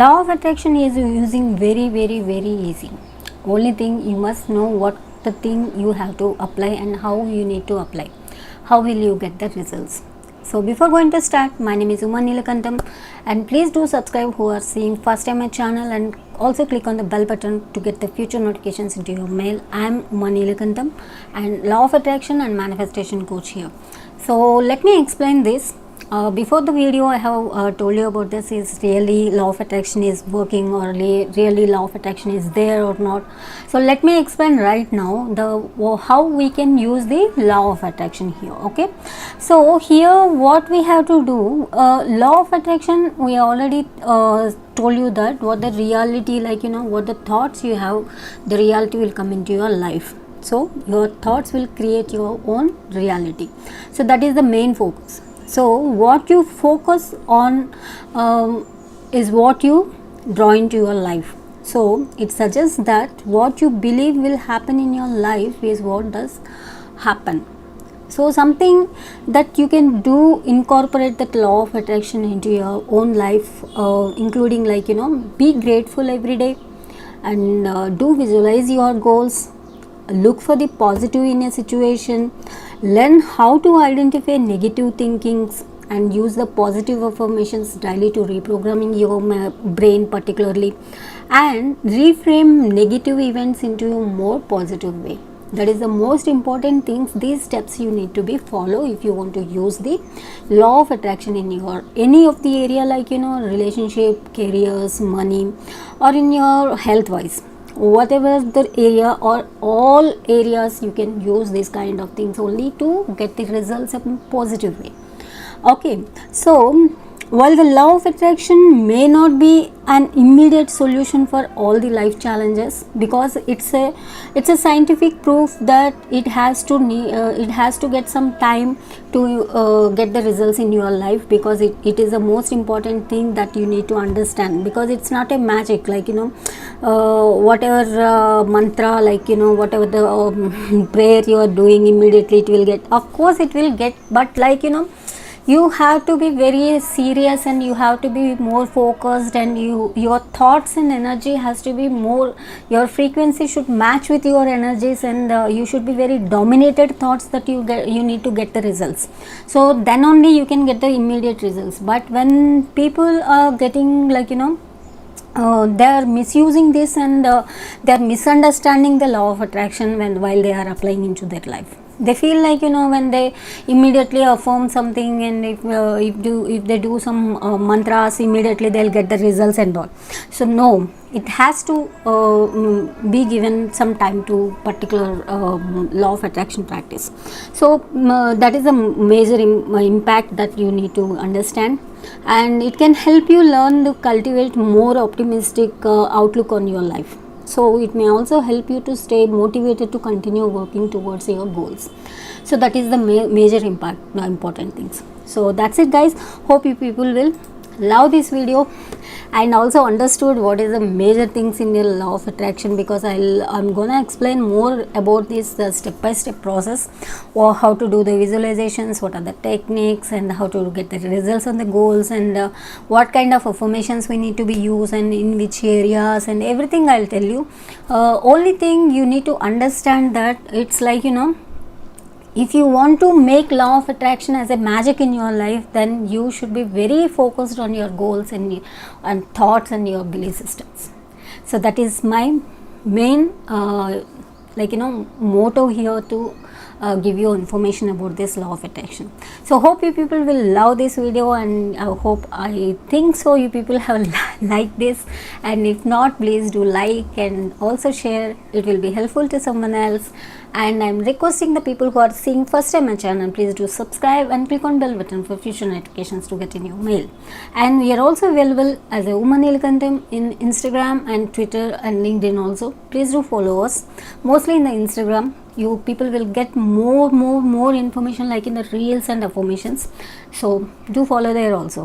Law of attraction is using very easy. Only thing you must know what the thing you have to apply and how you need to apply. How will you get the results? So before going to start, my name is Nilakantam, and please do subscribe who are seeing first time my channel, and also click on the bell button to get the future notifications into your mail. I am Nilakantam and Law of Attraction and Manifestation Coach here. So let me explain this. Before the video I have told you about this, is really law of attraction is working or really law of attraction is there or not. So let me explain right now how we can use the law of attraction here. Okay, so here what we have to do, law of attraction, we already told you that what the reality, like what the thoughts you have, the reality will come into your life. So your thoughts will create your own reality. So that is the main focus. So what you focus on is what you draw into your life. So it suggests that what you believe will happen in your life is what does happen. So something that you can do, incorporate that law of attraction into your own life, including be grateful every day, and do visualize your goals. Look for the positive in a situation, learn how to identify negative thinkings, and use the positive affirmations daily to reprogramming your brain particularly, and reframe negative events into a more positive way. That is the most important things. These steps you need to be follow if you want to use the law of attraction in your any of the area, like relationship, careers, money, or in your health wise. Whatever the area or all areas, you can use this kind of things only to get the results in positive way. Okay, so while the law of attraction may not be an immediate solution for all the life challenges, because it's a scientific proof that it has to get some time to get the results in your life, because it is the most important thing that you need to understand, because it's not a magic like whatever mantra, like whatever the prayer you are doing, immediately it will get. Of course it will get, but you have to be very serious, and you have to be more focused, and your thoughts and energy has to be more, your frequency should match with your energies, and you should be very dominated thoughts that you need to get the results. So then only you can get the immediate results. But when people are getting they are misusing this, and they are misunderstanding the law of attraction while they are applying into their life. They feel like when they immediately affirm something, and if they do some mantras, immediately they'll get the results and all. So no, it has to be given some time to particular law of attraction practice. So that is a major impact that you need to understand, and it can help you learn to cultivate more optimistic outlook on your life. So it may also help you to stay motivated to continue working towards your goals. So that is the major impact, important things. So that's it guys. Hope you people will love this video and also understood what is the major things in the law of attraction, because I'm gonna explain more about this step-by-step process, or how to do the visualizations, what are the techniques, and how to get the results on the goals, and what kind of affirmations we need to be used, and in which areas, and everything I'll tell you. Only thing you need to understand that it's if you want to make law of attraction as a magic in your life, then you should be very focused on your goals and thoughts and your belief systems. So that is my main motto here, to give you information about this law of attraction. So hope you people will love this video, and I think so you people have liked this, and if not, please do like and also share. It will be helpful to someone else. And I'm requesting the people who are seeing first time my channel, please do subscribe and click on bell button for future notifications to get in your mail. And we are also available as a Nilakantam in Instagram and Twitter and LinkedIn also. Please do follow us. Mostly in the Instagram, you people will get more information, like in the reels and affirmations. So do follow there also.